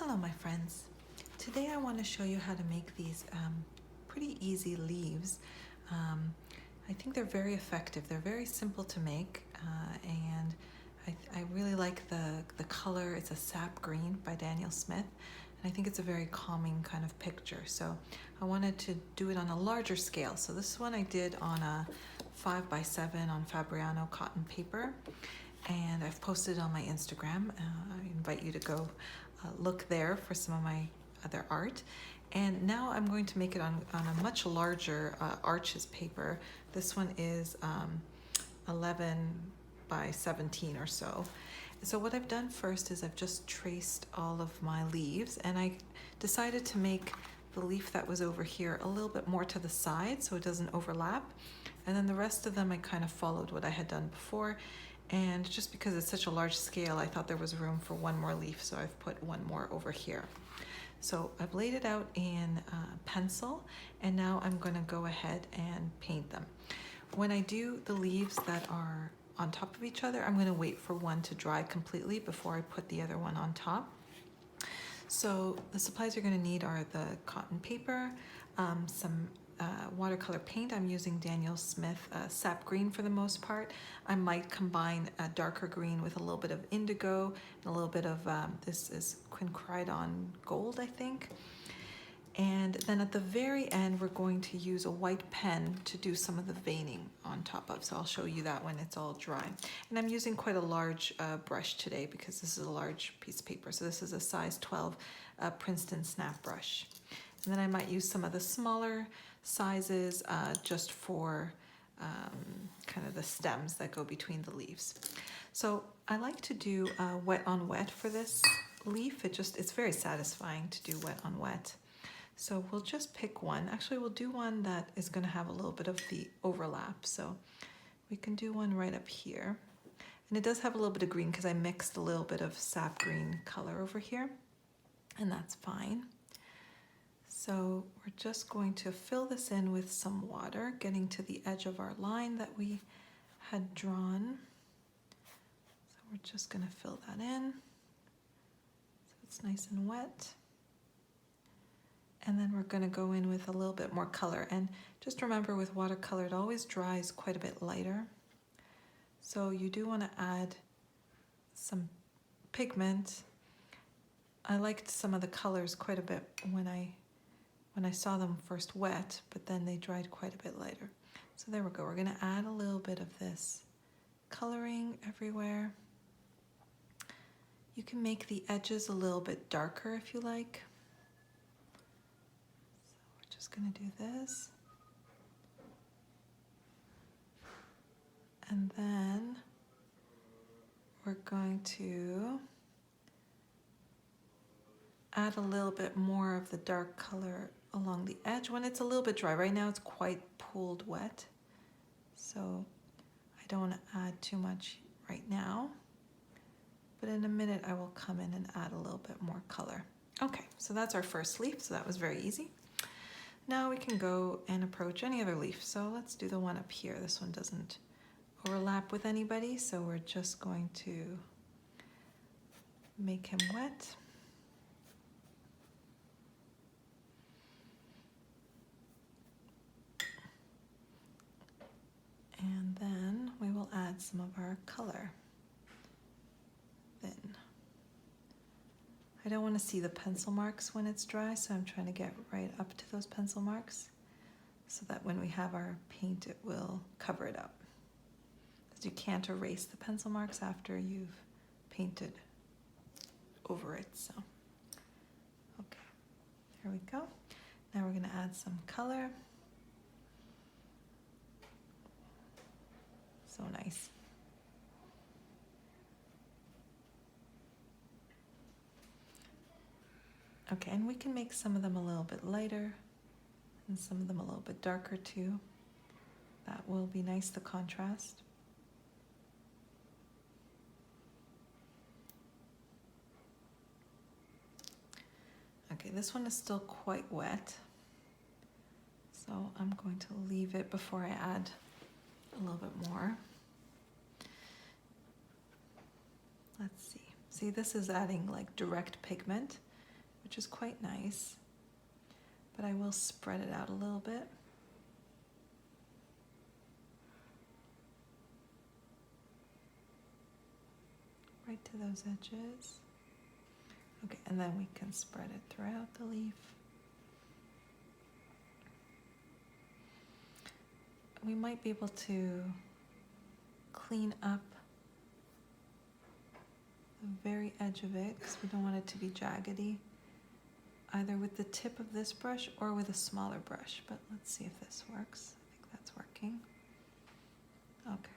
Hello my friends. Today I want to show you how to make these pretty easy leaves. I think they're very effective. They're very simple to make and I really like the color. It's a sap green by Daniel Smith and I think it's a very calming kind of picture. So I wanted to do it on a larger scale. So this one I did on a 5x7 on Fabriano cotton paper. And I've posted it on my Instagram. I invite you to go look there for some of my other art. And now I'm going to make it on a much larger Arches paper. This one is 11 by 17 or so. So what I've done first is I've just traced all of my leaves, and I decided to make the leaf that was over here a little bit more to the side so it doesn't overlap. And then the rest of them I kind of followed what I had done before. And just because it's such a large scale, I thought there was room for one more leaf, so I've put one more over here. So I've laid it out in pencil, and now I'm going to go ahead and paint them. When I do the leaves that are on top of each other, I'm going to wait for one to dry completely before I put the other one on top. So the supplies you're going to need are the cotton paper, some watercolor paint. I'm using Daniel Smith sap green for the most part. I might combine a darker green with a little bit of indigo and a little bit of this is quinacridone gold, I think. And then at the very end we're going to use a white pen to do some of the veining on top of, so I'll show you that when it's all dry. And I'm using quite a large brush today because this is a large piece of paper. So this is a size 12 Princeton snap brush. And then I might use some of the smaller sizes just for kind of the stems that go between the leaves. So I like to do wet on wet for this leaf. It's very satisfying to do wet on wet. So we'll just pick one. Actually, we'll do one that is going to have a little bit of the overlap. So we can do one right up here. And it does have a little bit of green because I mixed a little bit of sap green color over here. And that's fine. So we're just going to fill this in with some water, getting to the edge of our line that we had drawn. So we're just going to fill that in so it's nice and wet. And then we're going to go in with a little bit more color. And just remember, with watercolor, it always dries quite a bit lighter. So you do want to add some pigment. I liked some of the colors quite a bit when I saw them first wet, but then they dried quite a bit lighter. So there we go. We're going to add a little bit of this coloring everywhere. You can make the edges a little bit darker if you like. So we're just going to do this. And then we're going to add a little bit more of the dark color along the edge when it's a little bit dry. Right now it's quite pooled wet, so I don't want to add too much right now, but in a minute I will come in and add a little bit more color. Okay, so that's our first leaf, so that was very easy. Now we can go and approach any other leaf. So let's do the one up here. This one doesn't overlap with anybody, so we're just going to make him wet. And then we will add some of our color. Then I don't want to see the pencil marks when it's dry, so I'm trying to get right up to those pencil marks so that when we have our paint it will cover it up. Because you can't erase the pencil marks after you've painted over it. So okay, here we go. Now we're going to add some color. So nice. Okay, and we can make some of them a little bit lighter and some of them a little bit darker too. That will be nice, the contrast. Okay, this one is still quite wet, so I'm going to leave it before I add a little bit more. Let's see. See, this is adding like direct pigment, which is quite nice, but I will spread it out a little bit. Right to those edges. Okay, and then we can spread it throughout the leaf. We might be able to clean up the very edge of it because we don't want it to be jaggedy, either with the tip of this brush or with a smaller brush. But let's see if this works. I think that's working. Okay.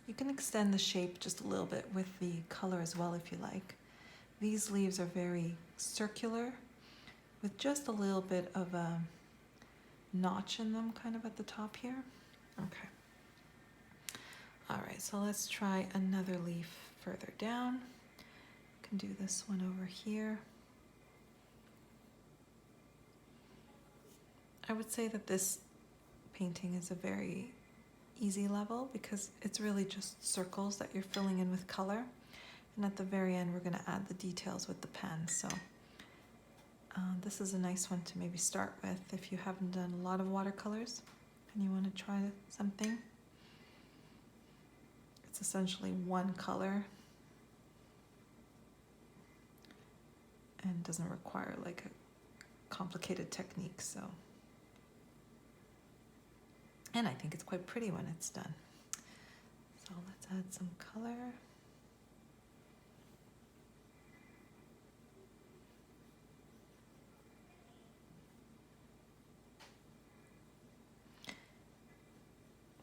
You can extend the shape just a little bit with the color as well if you like. These leaves are very circular with just a little bit of a notch in them kind of at the top here. Okay. All right, so let's try another leaf further down. You can do this one over here. I would say that this painting is a very easy level because it's really just circles that you're filling in with color. And at the very end, we're going to add the details with the pen. So this is a nice one to maybe start with if you haven't done a lot of watercolors and you want to try something. It's essentially one color and doesn't require like a complicated technique. So, and I think it's quite pretty when it's done. So let's add some color.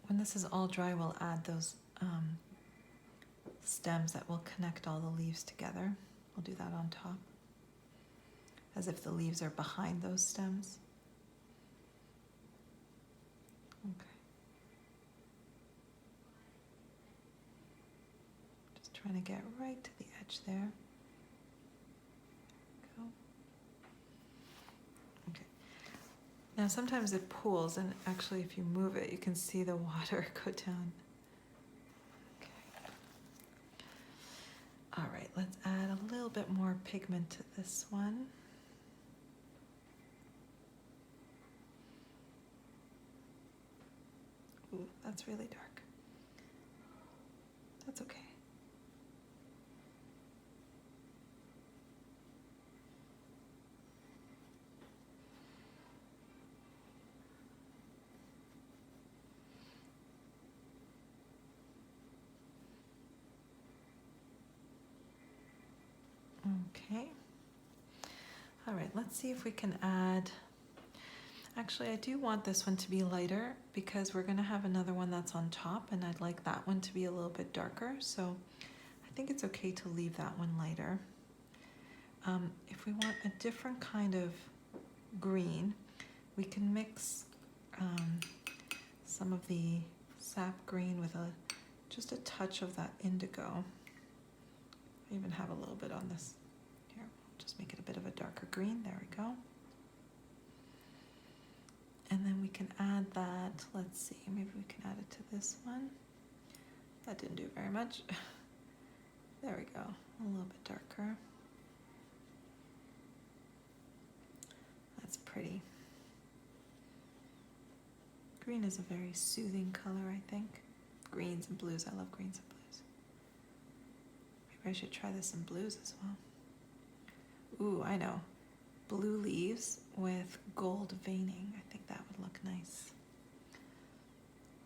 When this is all dry, we'll add those stems that will connect all the leaves together. We'll do that on top, as if the leaves are behind those stems. Okay. Just trying to get right to the edge there. Go. Okay. Now sometimes it pools, and actually if you move it, you can see the water go down. All right, let's add a little bit more pigment to this one. Ooh, that's really dark. That's okay. Okay. All right, let's see if we can add, actually I do want this one to be lighter because we're gonna have another one that's on top and I'd like that one to be a little bit darker. So I think it's okay to leave that one lighter. If we want a different kind of green, we can mix some of the sap green with just a touch of that indigo. I even have a little bit on this. Here, just make it a bit of a darker green. There we go. And then we can add that, let's see, maybe we can add it to this one. That didn't do very much. There we go, a little bit darker. That's pretty. Green is a very soothing color, I think. Greens and blues, I love greens and blues. I should try this in blues as well. Ooh, I know. Blue leaves with gold veining. I think that would look nice.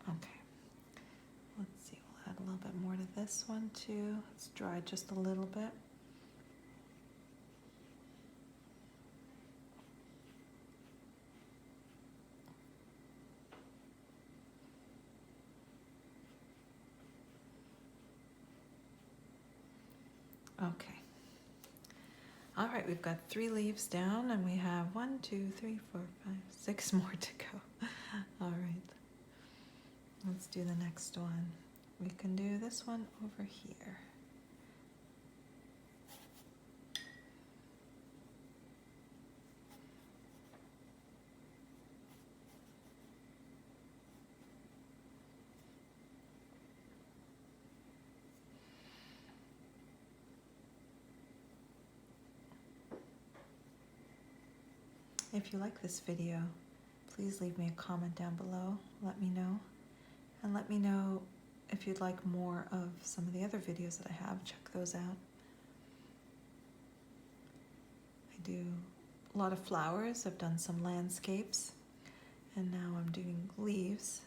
Okay. Let's see, we'll add a little bit more to this one too. Let's dry just a little bit. Okay. All right, we've got 3 leaves down and we have 1, 2, 3, 4, 5, 6 more to go. All right. Let's do the next one. We can do this one over here. If you like this video, please leave me a comment down below. Let me know. And let me know if you'd like more of some of the other videos that I have. Check those out. I do a lot of flowers. I've done some landscapes. And now I'm doing leaves.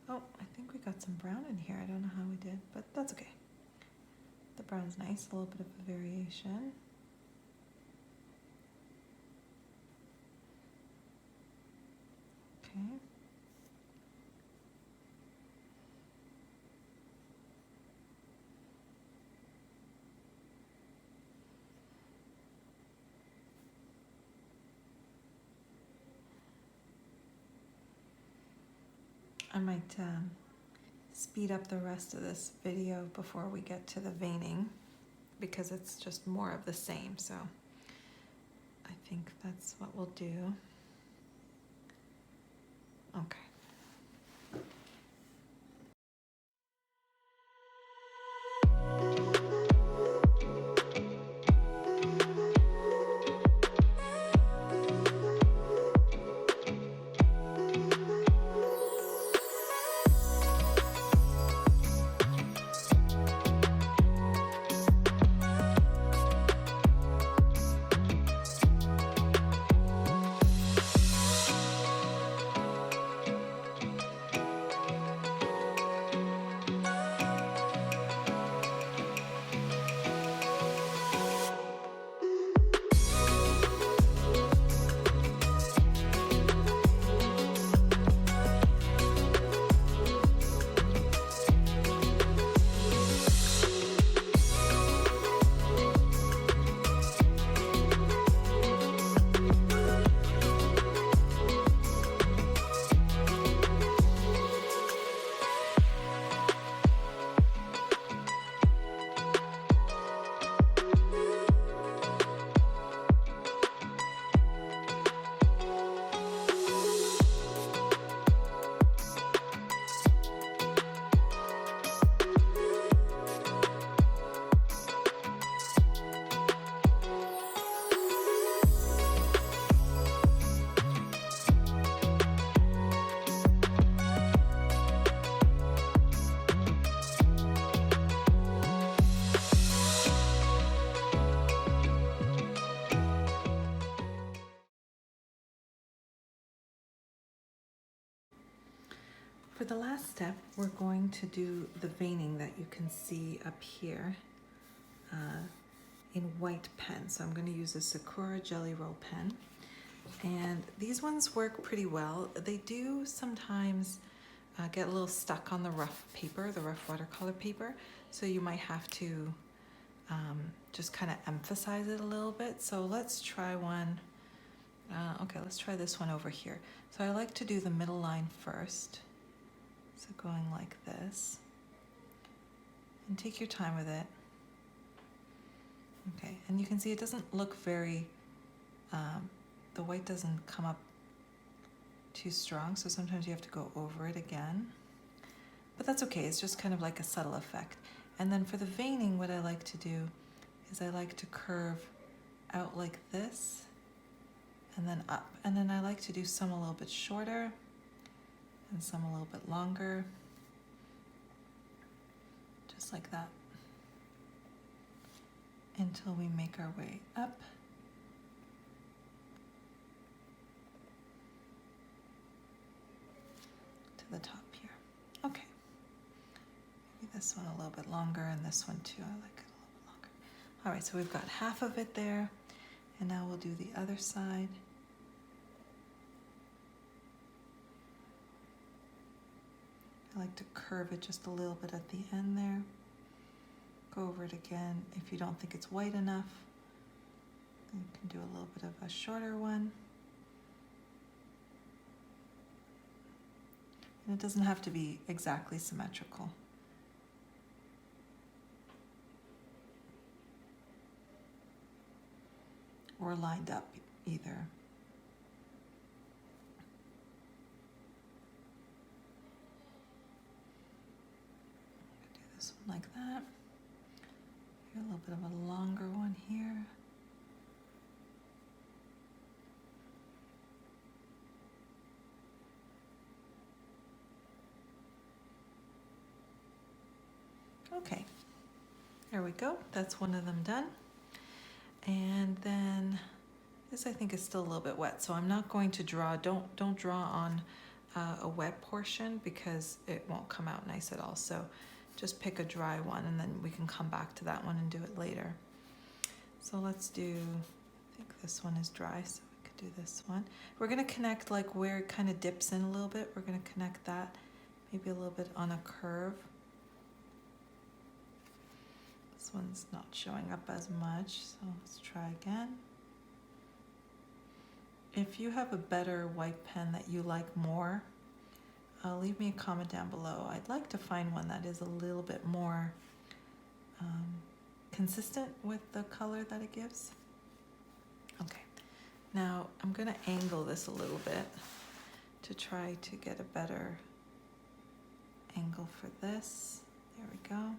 Oh, I think we got some brown in here. I don't know how we did, but that's okay. The brown's nice, a little bit of a variation. Okay. I might speed up the rest of this video before we get to the veining because it's just more of the same, so I think that's what we'll do. Okay. For the last step, we're going to do the veining that you can see up here in white pen. So I'm going to use a Sakura Gelly Roll pen. And these ones work pretty well. They do sometimes get a little stuck on the rough paper, the rough watercolor paper. So you might have to just kind of emphasize it a little bit. So let's try one. Okay, let's try this one over here. So I like to do the middle line first. So going like this, and take your time with it. Okay, and you can see it doesn't look very, the white doesn't come up too strong, so sometimes you have to go over it again. But that's okay, it's just kind of like a subtle effect. And then for the veining, what I like to do is I like to curve out like this, and then up. And then I like to do some a little bit shorter, and some a little bit longer, just like that, until we make our way up to the top here. Okay, maybe this one a little bit longer, and this one too, I like it a little bit longer. All right, so we've got half of it there, and now we'll do the other side. I like to curve it just a little bit at the end there. Go over it again. If you don't think it's white enough, you can do a little bit of a shorter one. And it doesn't have to be exactly symmetrical. Or lined up either. Like that. little bit of a longer one here. Okay, there we go. That's one of them done. And then this I think is still a little bit wet, so I'm not going to draw. Don't draw on a wet portion because it won't come out nice at all. So just pick a dry one and then we can come back to that one and do it later. So let's do, I think this one is dry, so we could do this one. We're gonna connect like where it kind of dips in a little bit. We're gonna connect that maybe a little bit on a curve. This one's not showing up as much, so let's try again. If you have a better white pen that you like more, leave me a comment down below. I'd like to find one that is a little bit more consistent with the color that it gives. Okay, now I'm going to angle this a little bit to try to get a better angle for this. There we go.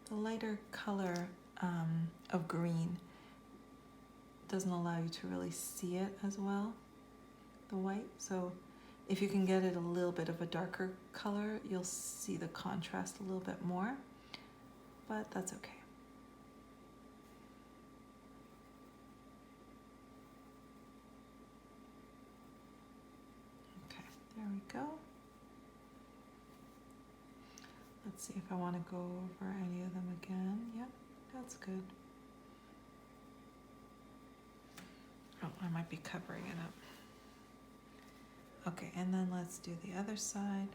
The lighter color of green doesn't allow you to really see it as well, the white. So if you can get it a little bit of a darker color, you'll see the contrast a little bit more, but that's okay. Okay, there we go. Let's see if I want to go over any of them again. Yep, that's good. Oh, I might be covering it up. Okay, and then let's do the other side.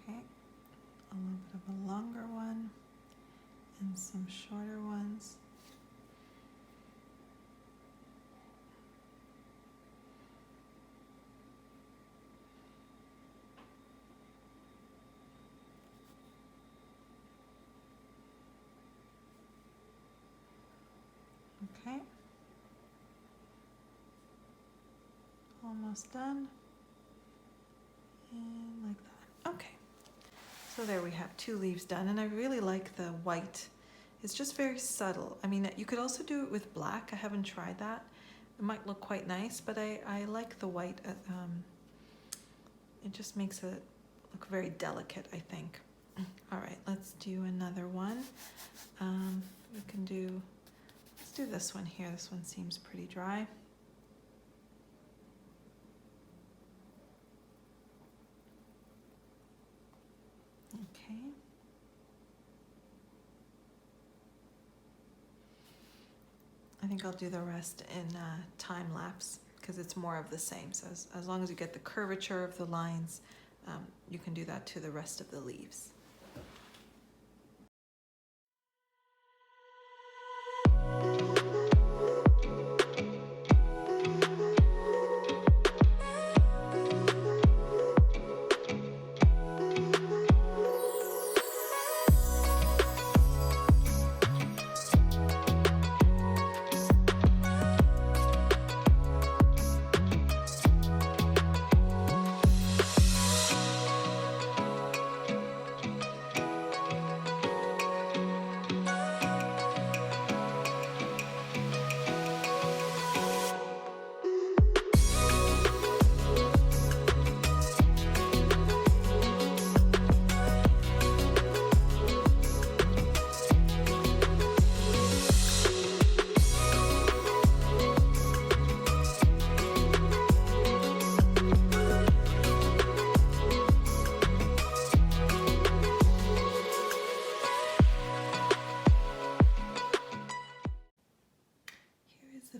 Okay, a little bit of a longer one and some shorter ones. Okay, almost done, and like that. Okay, so there we have 2 leaves done, and I really like the white. It's just very subtle. I mean, you could also do it with black. I haven't tried that. It might look quite nice, but I like the white. It just makes it look very delicate, I think. All right, let's do another one. We can do, let's do this one here. This one seems pretty dry. Okay. I think I'll do the rest in time lapse because it's more of the same. So as long as you get the curvature of the lines, you can do that to the rest of the leaves.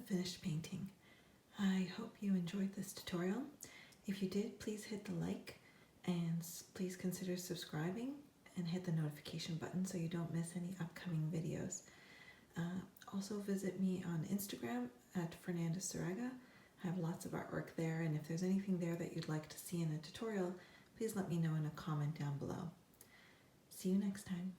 Finished painting. I hope you enjoyed this tutorial. If you did, please hit the like and please consider subscribing and hit the notification button so you don't miss any upcoming videos. Also visit me on Instagram at Fernanda Sorega. I have lots of artwork there, and if there's anything there that you'd like to see in a tutorial, please let me know in a comment down below. See you next time.